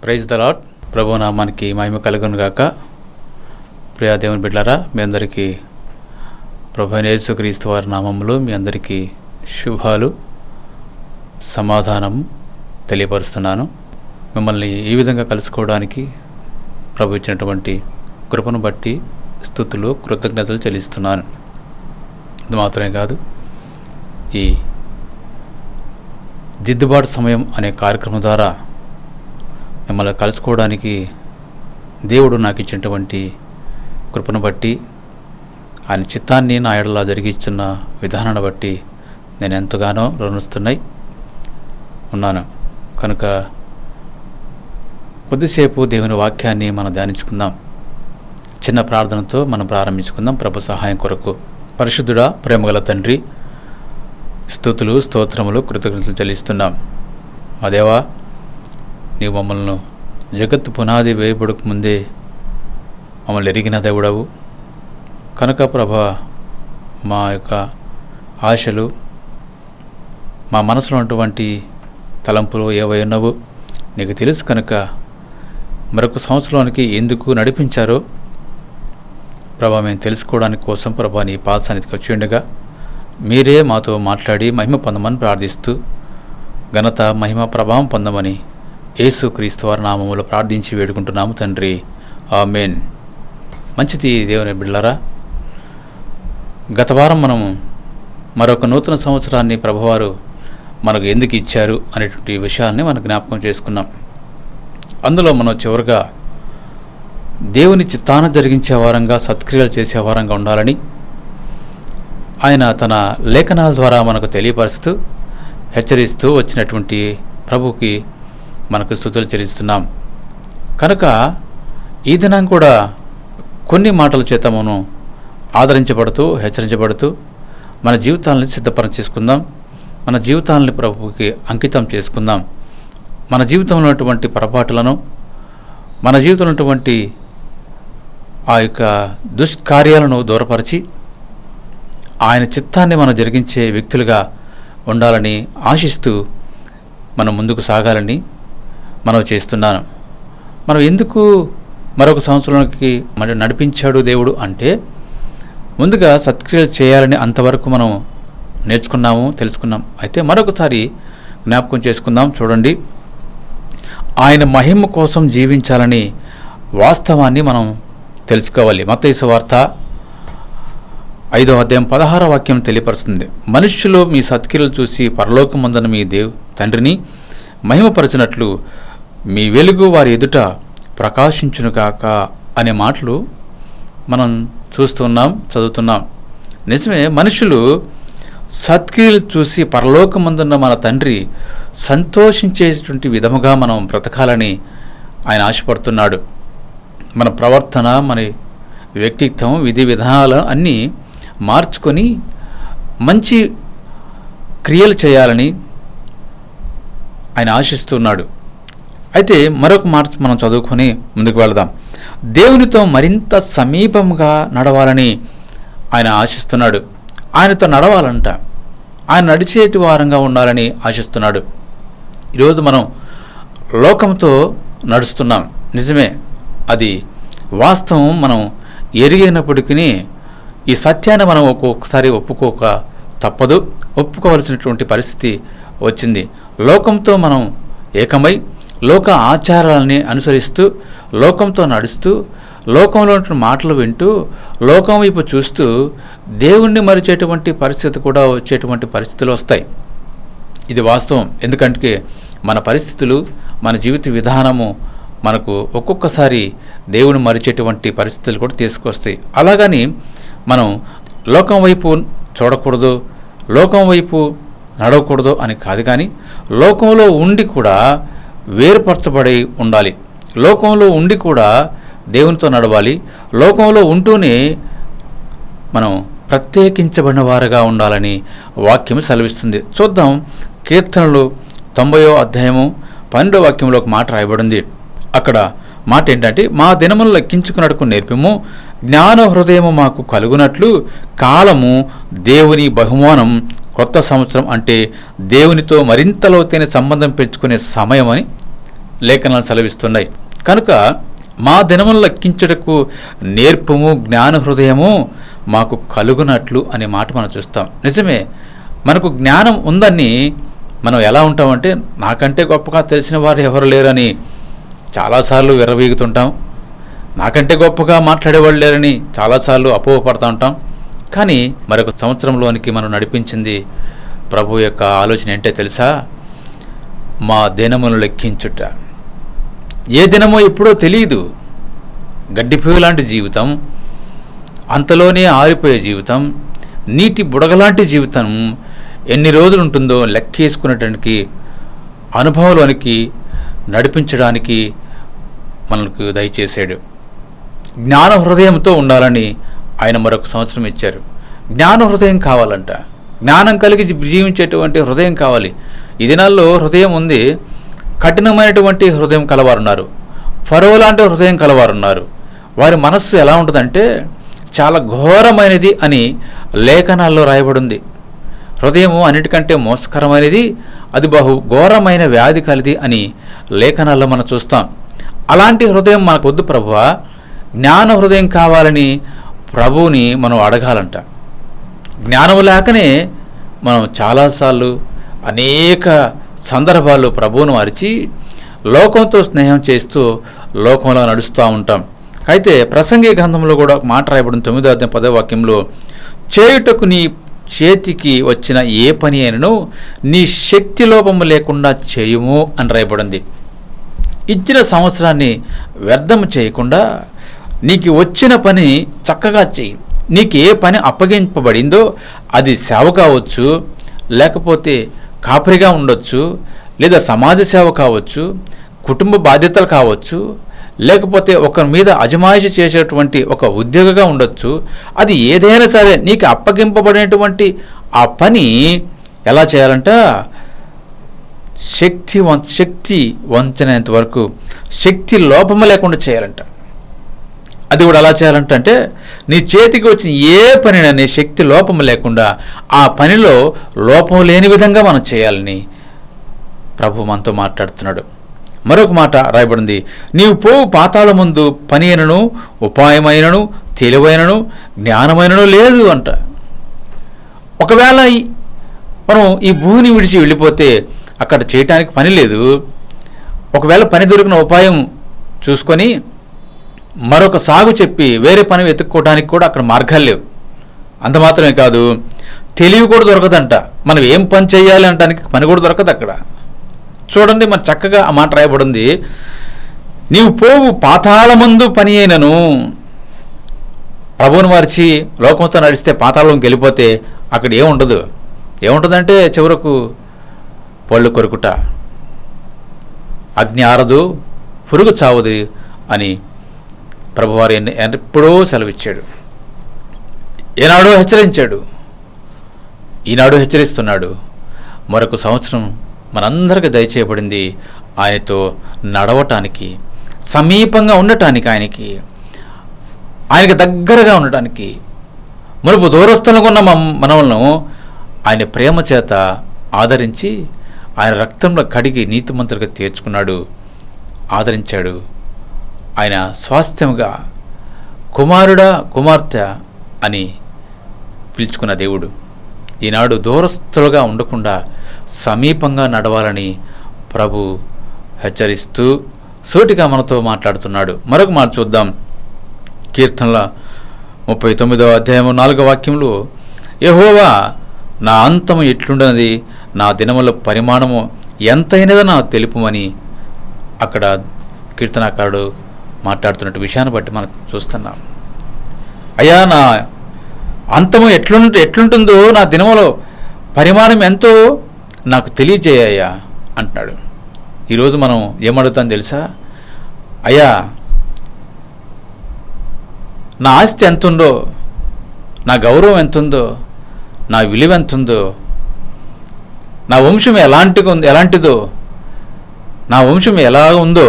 Praise the lord. ప్రభు నామానికి మహిమ కలుగును గాక. ప్రియా దేవుని బిడ్డలారా, మీ అందరికీ ప్రభు యేసుక్రీస్తు వారి నామములో మీ అందరికీ శుభాలు, సమాధానం తెలియపరుస్తున్నాను. మిమ్మల్ని ఈ విధంగా కలుసుకోవడానికి ప్రభు ఇచ్చినటువంటి కృపను బట్టి స్తుతులు, కృతజ్ఞతలు చెల్లిస్తున్నాను. ఇది మాత్రమే కాదు, ఈ దిద్దుబాటు సమయం అనే కార్యక్రమం ద్వారా మిమ్మల్ని కలుసుకోవడానికి దేవుడు నాకు ఇచ్చినటువంటి కృపను బట్టి, ఆయన చిత్తాన్ని నా ఎడలా జరిగిస్తున్న విధానాన్ని బట్టి నేను ఎంతగానో రుణిస్తున్నాయి ఉన్నాను. కనుక కొద్దిసేపు దేవుని వాక్యాన్ని మనం ధ్యానించుకుందాం. చిన్న ప్రార్థనతో మనం ప్రారంభించుకుందాం. ప్రభు సహాయం కొరకు. పరిశుద్ధుడా, ప్రేమగల తండ్రి, స్తుతులు, స్తోత్రములు, కృతజ్ఞతలు చెల్లిస్తున్నాం. మా దేవా, నీవు మమ్మల్ని జగత్తు పునాది వేయబడక ముందే మమ్మల్ని ఎరిగిన దేవుడవు. కనుక ప్రభా, మా యొక్క ఆశలు, మా మనసులో ఉన్నటువంటి తలంపులు ఏవై ఉన్నావో నీకు తెలుసు. కనుక మరొక సంవత్సరానికి ఎందుకు నడిపించారో ప్రభా మేము తెలుసుకోవడానికి కోసం ప్రభా నీ పాద సన్నిధికి వచ్చి ఉండగా మీరే మాతో మాట్లాడి మహిమ పొందమని ప్రార్థిస్తూ, ఘనత, మహిమ, ప్రభావం పొందమని యేసుక్రీస్తు వారి నామములో ప్రార్థించి వేడుకుంటున్నాము తండ్రి. ఆమేన్. మంచిది దేవుని బిడ్డలారా, గత వారం మనం మరొక నూతన సంవత్సరాన్ని ప్రభువారు మనకు ఎందుకు ఇచ్చారు అనేటువంటి విషయాన్ని మనం జ్ఞాపకం చేసుకున్నాం. అందులో మనం చివరిగా దేవుని చిత్తాన జరిగించే వారంగా, సత్క్రియలు చేసే వారంగా ఉండాలని ఆయన తన లేఖనాల ద్వారా మనకు తెలియపరుస్తూ, హెచ్చరిస్తూ వచ్చినటువంటి ప్రభుకి మనకు స్తుతులు చెల్లిస్తున్నాం. కనుక ఈ దినం కూడా కొన్ని మాటల చేత మనం ఆదరించబడుతూ, హెచ్చరించబడుతూ మన జీవితాలను సిద్ధపరం చేసుకుందాం. మన జీవితాలని ప్రభుకి అంకితం చేసుకుందాం. మన జీవితంలో ఉన్నటువంటి పొరపాటులను, మన జీవితంలో ఉన్నటువంటి ఆ యొక్క దుష్కార్యాలను దూరపరిచి ఆయన చిత్తాన్ని మనం జరిగించే వ్యక్తులుగా ఉండాలని ఆశిస్తూ మనం ముందుకు సాగాలని మనం చేస్తున్నాను. మనం ఎందుకు మరొక సంవత్సరానికి మరి నడిపించాడు దేవుడు అంటే, ముందుగా సత్క్రియలు చేయాలని అంతవరకు మనం నేర్చుకున్నాము, తెలుసుకున్నాం. అయితే మరొకసారి జ్ఞాపకం చేసుకుందాం. చూడండి, ఆయన మహిమ కోసం జీవించాలని వాస్తవాన్ని మనం తెలుసుకోవాలి. మత్తయి సువార్త 5వ అధ్యాయం 16వ వాక్యం తెలియపరుస్తుంది. మనుష్యులు మీ సత్క్రియలు చూసి పరలోకమందున మీ తండ్రిని మహిమపరచినట్లు మీ వెలుగు వారి ఎదుట ప్రకాశించునుగాక అనే మాటలు మనం చూస్తున్నాం, చదువుతున్నాం. నిజమే, మనుషులు సత్క్రియలు చూసి పరలోకమందున్న మన తండ్రి సంతోషించేటువంటి విధముగా మనం బ్రతకాలని ఆయన ఆశపడుతున్నాడు. మన ప్రవర్తన, మన వ్యక్తిత్వం, విధి విధానాలు అన్నీ మార్చుకొని మంచి క్రియలు చేయాలని ఆయన ఆశిస్తున్నాడు. అయితే మరొక మాట మనం చదువుకొని ముందుకు వెళదాం. దేవునితో మరింత సమీపంగా నడవాలని ఆయన ఆశిస్తున్నాడు. ఆయనతో నడవాలంట, ఆయన నడిచేటి వారంగా ఉండాలని ఆశిస్తున్నాడు. ఈరోజు మనం లోకంతో నడుస్తున్నాం. నిజమే, అది వాస్తవం. మనం ఎరిగినప్పటికీ ఈ సత్యాన్ని మనం ఒక్కొక్కసారి ఒప్పుకోక తప్పదు, ఒప్పుకోవలసినటువంటి పరిస్థితి వచ్చింది. లోకంతో మనం ఏకమై లోక ఆచారాలని అనుసరిస్తూ, లోకంతో నడుస్తూ, లోకంలో మాటలు వింటూ, లోకం వైపు చూస్తూ దేవుణ్ణి మరిచేటువంటి పరిస్థితి కూడా వచ్చేటువంటి పరిస్థితులు వస్తాయి. ఇది వాస్తవం. ఎందుకంటే మన పరిస్థితులు, మన జీవిత విధానము మనకు ఒక్కొక్కసారి దేవుని మరిచేటువంటి పరిస్థితులు కూడా తీసుకొస్తాయి. అలాగని మనం లోకం వైపు చూడకూడదు, లోకం వైపు నడవకూడదు అని కాదు. కానీ లోకంలో ఉండి కూడా వేరుపరచబడి ఉండాలి. లోకంలో ఉండి కూడా దేవునితో నడవాలి. లోకంలో ఉంటూనే మనం ప్రత్యేకించబడిన వారుగా ఉండాలని వాక్యం సెలవిస్తుంది. చూద్దాం, కీర్తనలు 90వ అధ్యాయము 12వ వాక్యంలో ఒక మాట రాయబడింది. అక్కడ మాట ఏంటంటే, మా దినములు లెక్కించుకున్నట్టుకు నేర్పము, జ్ఞాన హృదయము మాకు కలుగునట్లు కాలము దేవుని బహుమానం, కొత్త సంవత్సరం అంటే దేవునితో మరింత లోతైన సంబంధం పెంచుకునే సమయం అని లేఖనాలు సెలవిస్తున్నాయి. కనుక మా దినములను లెక్కించుటకు నేర్పుము, జ్ఞాన హృదయము మాకు కలుగునట్లు అనే మాట మనం చూస్తాం. నిజమే, మనకు జ్ఞానం ఉందని మనం ఎలా ఉంటామంటే నాకంటే గొప్పగా తెలిసిన వారు ఎవరు లేరని చాలాసార్లు విర్రవీగుతుంటాం. నాకంటే గొప్పగా మాట్లాడేవాళ్ళు లేరని చాలాసార్లు అపోహపడుతూ ఉంటాం. కానీ మరొక సంవత్సరంలోనికి మనం నడిపించింది ప్రభు యొక్క ఆలోచన ఏంటో తెలుసా? మా దినమును లెక్కించుట. ఏ దినమో ఎప్పుడో తెలియదు. గడ్డిపోయే లాంటి జీవితం, అంతలోనే ఆరిపోయే జీవితం, నీటి బుడగలాంటి జీవితం ఎన్ని రోజులు ఉంటుందో లెక్కేసుకునేటానికి, అనుభవంలోనికి నడిపించడానికి మనకు దయచేశాడు. జ్ఞాన హృదయంతో ఉండాలని ఆయన మరొక సంవత్సరం ఇచ్చారు. జ్ఞాన హృదయం కావాలంట. జ్ఞానం కలిగి జీవించేటువంటి హృదయం కావాలి. ఈ దినాల్లో హృదయం ఉంది, కఠినమైనటువంటి హృదయం కలవారున్నారు, ఫరో లాంటి హృదయం కలవారున్నారు. వారి మనస్సు ఎలా ఉంటుందంటే చాలా ఘోరమైనది అని లేఖనాల్లో రాయబడింది. హృదయము అన్నిటికంటే మోసకరమైనది, అది బహు ఘోరమైన వ్యాధి కలిది అని లేఖనాల్లో మనం చూస్తాం. అలాంటి హృదయం మనకు వద్దు ప్రభువా, జ్ఞాన హృదయం కావాలని ప్రభువుని మనం అడగాలంట. జ్ఞానం లేకనే మనం చాలాసార్లు అనేక సందర్భాల్లో ప్రభువును అరిచి లోకంతో స్నేహం చేస్తూ లోకంలో నడుస్తూ ఉంటాం. అయితే ప్రసంగి గ్రంథంలో కూడా ఒక మాట రాయబడిన 9వ అధ్యాయం 10వ వాక్యంలో, చేయుటకు నీ చేతికి వచ్చిన ఏ పని అయినను నీ శక్తి లోపము లేకుండా చేయుము అని రాయబడింది. ఇచ్చిన సంవత్సరాన్ని వ్యర్థం చేయకుండా నీకు వచ్చిన పని చక్కగా చేయి. నీకు ఏ పని అప్పగింపబడిందో అది సేవ కావచ్చు, లేకపోతే కాపరిగా ఉండొచ్చు, లేదా సమాజ సేవ కావచ్చు, కుటుంబ బాధ్యతలు కావచ్చు, లేకపోతే ఒకరి మీద అజమాయిషి చేసేటువంటి ఒక ఉద్యోగిగా ఉండొచ్చు. అది ఏదైనా సరే నీకు అప్పగింపబడినటువంటి ఆ పని ఎలా చేయాలంట? శక్తి వంచనేంత వరకు, శక్తి లోపము లేకుండా చేయాలంట. అది కూడా ఎలా చేయాలంట అంటే నీ చేతికి వచ్చిన ఏ పనినా నీ శక్తి లోపము లేకుండా ఆ పనిలో లోపం లేని విధంగా మనం చేయాలని ప్రభు మనతో మాట్లాడుతున్నాడు. మరొక మాట రాయబడింది, నీవు పోవు పాతాళ ముందు పని అయినను, ఉపాయమైనను, తెలివైనను, జ్ఞానమైనను లేదు అంట. ఒకవేళ మనం ఈ భూమిని విడిచి వెళ్ళిపోతే అక్కడ చేయటానికి పని లేదు. ఒకవేళ పని దొరికిన ఉపాయం చూసుకొని మరొక సాగు చెప్పి వేరే పని వెతుక్కోవడానికి కూడా అక్కడ మార్గాలు లేవు. అంత మాత్రమే కాదు, తెలివి కూడా దొరకదంట. మనం ఏం పని చేయాలి అనడానికి పని కూడా దొరకదు అక్కడ. చూడండి, మన చక్కగా ఆ మాట రాయబడింది, నీవు పోవు పాతాళమందు పని అయినను. ప్రభువును మరిచి లోకంతో నడిస్తే పాతాళంకి వెళ్ళిపోతే అక్కడ ఏముండదు. ఏముంటుందంటే చివరకు పళ్ళు కొరుకుట, అగ్ని ఆరదు, పురుగు చావదు అని ప్రభువారు ఎప్పుడో సెలవిచ్చాడు. ఏనాడో హెచ్చరించాడు, ఈనాడు హెచ్చరిస్తున్నాడు. మరొక సంవత్సరం మనందరికీ దయచేయబడింది ఆయనతో నడవటానికి, సమీపంగా ఉండటానికి, ఆయనకి దగ్గరగా ఉండటానికి. మునుపు దూరస్థులుగా ఉన్న మనలను ఆయన ప్రేమ చేత ఆదరించి ఆయన రక్తంలో కడిగి నీతిమంతులుగా తీర్చుకున్నాడు, ఆదరించాడు. ఆయన స్వాస్థ్యముగా కుమారుడా, కుమార్తె అని పిలుచుకున్న దేవుడు ఈనాడు దూరస్థులుగా ఉండకుండా సమీపంగా నడవాలని ప్రభు హెచ్చరిస్తూ సూటిగా మనతో మాట్లాడుతున్నాడు. మరొక మాట చూద్దాం. కీర్తనల 39వ అధ్యాయము 4వ వాక్యంలో, యెహోవా నా అంతము ఎట్లుండనది, నా దినముల పరిమాణము ఎంతైనదో నాకు తెలుపుమని అక్కడ కీర్తనాకారుడు మాట్లాడుతున్న విషయాన్ని బట్టి మనం చూస్తున్నాం. అయ్యా, నా అంతము ఎట్లుంటుందో, నా దినములో పరిమాణం ఎంతో నాకు తెలియజేయ్యా అంటున్నాడు. ఈరోజు మనం ఏమడుగుతాం తెలుసా? అయ్యా, నా ఆస్తి ఎంతుందో, నా గౌరవం ఎంతుందో, నా విలువ ఎంతుందో, నా వంశం ఎలాంటిదో, నా వంశం ఎలా ఉందో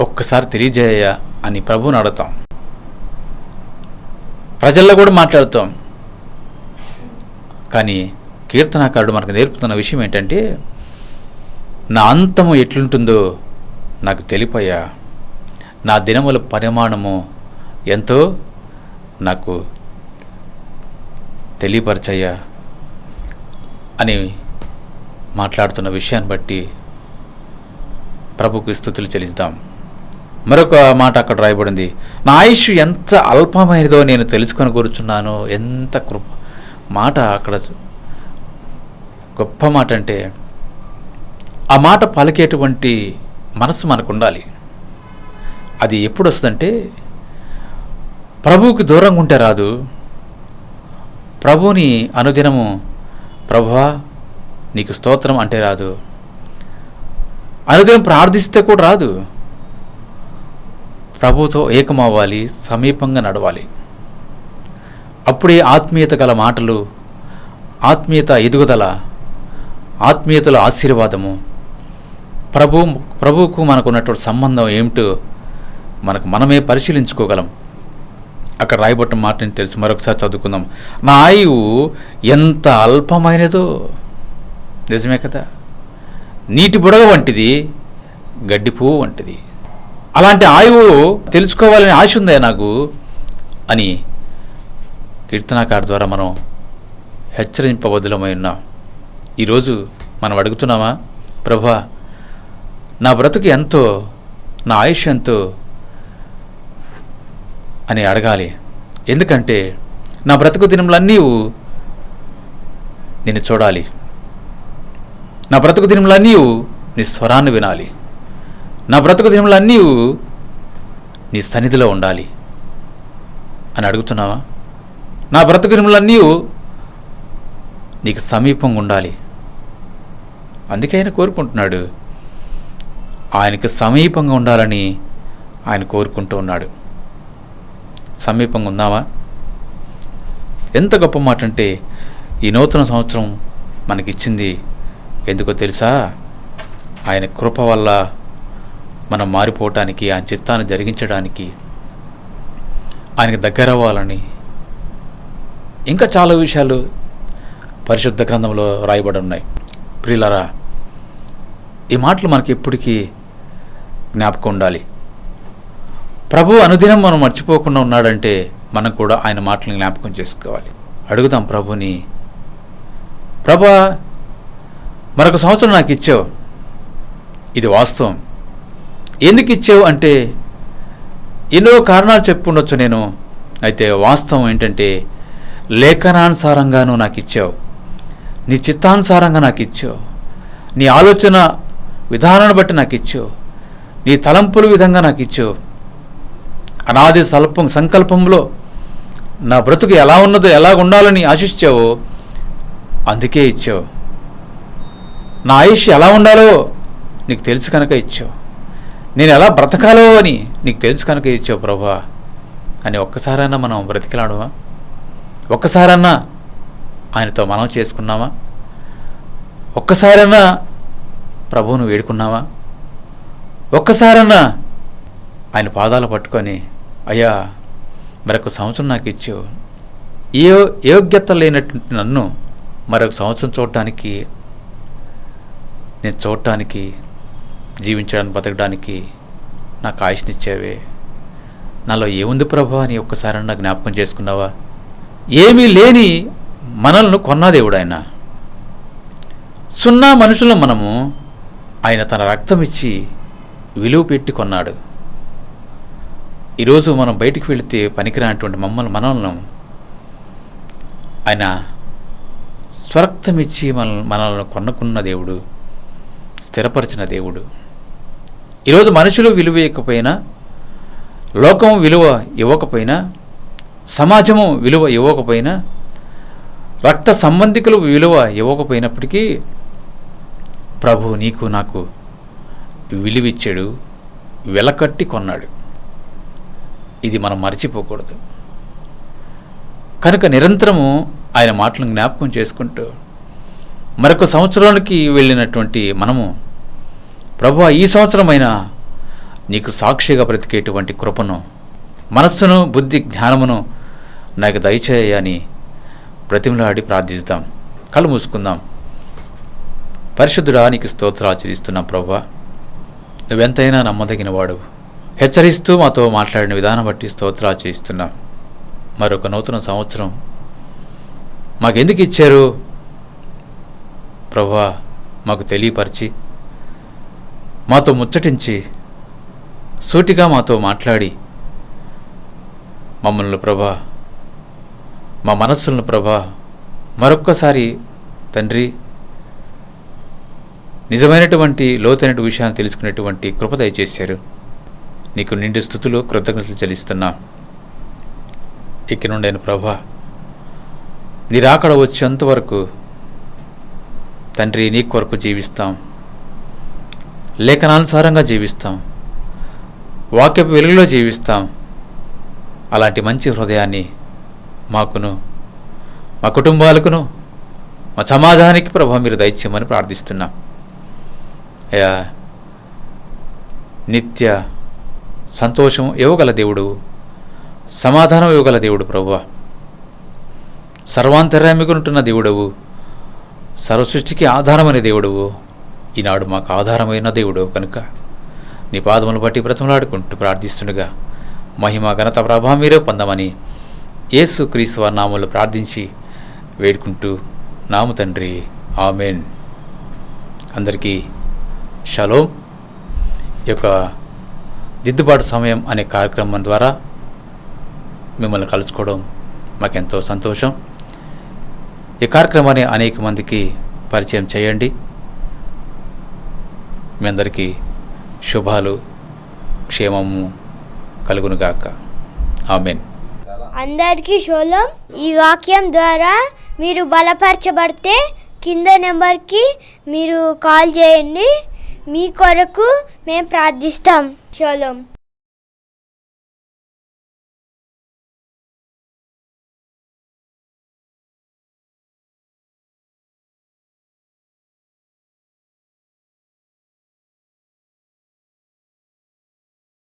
ఒక్కసారి తెలియజేయ్యా అని ప్రభువుని అడుగుతాం. ప్రజల్లో కూడా మాట్లాడుతాం. కానీ కీర్తనాకారుడు మనకు నేర్పుతున్న విషయం ఏంటంటే, నా అంతము ఎట్లుంటుందో నాకు తెలిపయ్యా. నా దినముల పరిమాణము ఎంతో నాకు తెలియపరచయ్యా అని మాట్లాడుతున్న విషయాన్ని బట్టి ప్రభుకు స్తుతులు చెల్లిద్దాం. మరొక మాట అక్కడ రాయబడింది, నా ఆయుష్ ఎంత అల్పమైనదో నేను తెలుసుకొని కూర్చున్నాను. ఎంత మాట అక్కడ గొప్ప మాట అంటే, ఆ మాట పలికేటువంటి మనసు మనకు ఉండాలి. అది ఎప్పుడు వస్తుందంటే ప్రభువుకి దూరంగా ఉంటే రాదు. ప్రభువుని అనుదినము ప్రభువా నీకు స్తోత్రం అంటే రాదు. అనుదినం ప్రార్థిస్తే కూడా రాదు. ప్రభువుతో ఏకమవ్వాలి, సమీపంగా నడవాలి. అప్పుడే ఆత్మీయత గల మాటలు, ఆత్మీయత ఎదుగుదల, ఆత్మీయతలో ఆశీర్వాదము, ప్రభువుకు మనకు ఉన్నటువంటి సంబంధం ఏమిటో మనమే పరిశీలించుకోగలం. అక్కడ రాయబట్టిన మాటని తెలుసు. మరొకసారి చదువుకుందాం. నా ఆయువు ఎంత అల్పమైనదో. నిజమే కదా. నీటి బుడగ వంటిది, గడ్డి పువ్వు వంటిది. అలాంటి ఆయువు తెలుసుకోవాలని ఆశ ఉందా నాకు అని కీర్తనాకారు ద్వారా మనం హెచ్చరింపబద్ధులమై ఉన్నాం. ఈరోజు మనం అడుగుతున్నామా, ప్రభువా నా బ్రతుకు ఎంతో, నా ఆయుష్ ఎంతో అని అడగాలి. ఎందుకంటే నా బ్రతుకు దినములన్నీ నిన్ను చూడాలి. నా బ్రతుకు దినములన్నీ నీ స్వరాన్ని వినాలి. నా బ్రతుకు దినములన్నీ నీ సన్నిధిలో ఉండాలి అని అడుగుతున్నావా? నా బ్రతుకు దినములన్నీ నీకు సమీపంగా ఉండాలి. అందుకే ఆయన కోరుకుంటున్నాడు. ఆయనకు సమీపంగా ఉండాలని ఆయన కోరుకుంటూ ఉన్నాడు. సమీపంగా ఉందామా? ఎంత గొప్ప మాట అంటే, ఈ నూతన సంవత్సరం మనకిచ్చింది ఎందుకో తెలుసా? ఆయన కృప వల్ల మనం మారిపోవటానికి, ఆయన చిత్తాన్ని జరిగించడానికి, ఆయనకి దగ్గర అవ్వాలని. ఇంకా చాలా విషయాలు పరిశుద్ధ గ్రంథంలో రాయబడి ఉన్నాయి. ప్రియులారా, ఈ మాటలు మనకి ఎప్పటికీ జ్ఞాపకం ఉండాలి. ప్రభు అనుదినం మనం మర్చిపోకుండా ఉన్నాడంటే మనం కూడా ఆయన మాటలను జ్ఞాపకం చేసుకోవాలి. అడుగుదాం ప్రభుని, ప్రభువా మరొక సంవత్సరం నాకు ఇచ్చావు, ఇది వాస్తవం. ఎందుకు ఇచ్చావు అంటే ఎన్నో కారణాలు చెప్పుండొచ్చు నేను. అయితే వాస్తవం ఏంటంటే లేఖనానుసారంగాను నాకు ఇచ్చావు, నీ చిత్తానుసారంగా నాకు ఇచ్చావు, నీ ఆలోచన విధానాన్ని బట్టి నాకు ఇచ్చావు, నీ తలంపుల విధంగా నాకు ఇచ్చావు. అనాది సంకల్పంలో నా బ్రతుకు ఎలా ఉన్నదో, ఎలా ఉండాలని ఆశించావో అందుకే ఇచ్చావు. నా ఆయుష్ ఎలా ఉండాలో నీకు తెలుసు కనుక ఇచ్చావు. నేను ఎలా బ్రతకాలో అని నీకు తెలుసు కనుక ఇచ్చావు ప్రభువా అని ఒక్కసారైనా మనం బ్రతికిలాడమా? ఒక్కసారన్నా ఆయనతో మనం చేసుకున్నామా? ఒక్కసారైనా ప్రభువును వేడుకున్నామా? ఒక్కసారన్నా ఆయన పాదాలు పట్టుకొని, అయ్యా మరొక సంవత్సరం నాకు ఇచ్చావు, యోగ్యత లేనటువంటి నన్ను మరొక సంవత్సరం చూడటానికి, నేను చూడటానికి, జీవించడానికి, బతకడానికి నాకు ఆయుష్నిచ్చావే, నాలో ఏముంది ప్రభు అని ఒక్కసారన్నా జ్ఞాపకం చేసుకున్నావా? ఏమీ లేని మనల్ని కొన్నా దేవుడు ఆయన. సున్నా మనుషులను మనము ఆయన తన రక్తం ఇచ్చి విలువ పెట్టి కొన్నాడు. ఈరోజు మనం బయటికి వెళితే పనికిరానటువంటి మనల్ని ఆయన స్వరక్తం ఇచ్చి మనల్ని కొనుక్కున్న దేవుడు, స్థిరపరిచిన దేవుడు. ఈరోజు మనుషులు విలువ ఇవ్వకపోయినా, లోకం విలువ ఇవ్వకపోయినా, సమాజము విలువ ఇవ్వకపోయినా, రక్త సంబంధికులు విలువ ఇవ్వకపోయినప్పటికీ ప్రభు నీకు నాకు విలువిచ్చాడు, వెలకట్టి కొన్నాడు. ఇది మనం మర్చిపోకూడదు. కనుక నిరంతరము ఆయన మాటలను జ్ఞాపకం చేసుకుంటూ మరొక సంవత్సరానికి వెళ్ళినటువంటి మనము, ప్రభువా ఈ సంవత్సరమైనా నీకు సాక్షిగా బ్రతికేటువంటి కృపను, మనస్సును, బుద్ధి, జ్ఞానమును నాకు దయచేయని బ్రతిమలాడి ప్రార్థిస్తాం. కళ్ళు మూసుకుందాం. పరిశుద్ధుడా, నీకు స్తోత్రాలు చెల్లిస్తున్నాం ప్రభువా. నువ్వెంతైనా నమ్మదగిన వాడు. హెచ్చరిస్తూ మాతో మాట్లాడిన విధానం బట్టి స్తోత్రాలు చేస్తున్నాం. మరొక నూతన సంవత్సరం మాకెందుకు ఇచ్చారు ప్రభువా మాకు తెలియపరిచి, మాతో ముచ్చటించి, సూటిగా మాతో మాట్లాడి మమ్మల్ని ప్రభా, మా మనస్సులను ప్రభా మరొక్కసారి తండ్రి నిజమైనటువంటి లోతైన విషయాన్ని తెలుసుకునేటువంటి కృప దయచేశారు. నీకు నిండు స్తుతులు కృతజ్ఞతలు చెల్లిస్తున్నా. ఇక నుండైన ప్రభా నీ రాకడ వచ్చేంతవరకు తండ్రి నీ కొరకు జీవిస్తాం, లేఖనానుసారంగా జీవిస్తాం, వాక్యపు వెలుగులో జీవిస్తాం. అలాంటి మంచి హృదయాన్ని మాకును, మా కుటుంబాలకును, మా సమాజానికి ప్రభా మీరు దయచేయమని ప్రార్థిస్తున్నాం. అయ్యా, నిత్య సంతోషం ఇవ్వగల దేవుడు, సమాధానం ఇవ్వగల దేవుడు ప్రభువా, సర్వాంతర్యామిగుంటున్న దేవుడవు, సర్వసృష్టికి ఆధారమైన దేవుడవు, ఈనాడు మాకు ఆధారమైన దేవుడవు కనుక నీ పాదములు బట్టి బ్రతమలాడుకుంటూ ప్రార్థిస్తుండగా మహిమ ఘనత ప్రభావం మీరే పొందమని యేసు క్రీస్తు వారి నామములో ప్రార్థించి వేడుకుంటూ నాము తండ్రి, ఆమెన్. అందరికీ షలోం. ఈ యొక్క దిద్దుబాటు సమయం అనే కార్యక్రమం ద్వారా మిమ్మల్ని కలుసుకోవడం మాకెంతో సంతోషం. ఈ కార్యక్రమాన్ని అనేక మందికి పరిచయం చేయండి. మీ అందరికీ శుభాలు, క్షేమము కలుగునుగాక. ఆమెన్. అందరికీ షలోం. ఈ వాక్యం ద్వారా మీరు బలపరచబడితే కింద నెంబర్కి మీరు కాల్ చేయండి. మీ కొరకు మేము ప్రార్థిస్తాం. షలోం.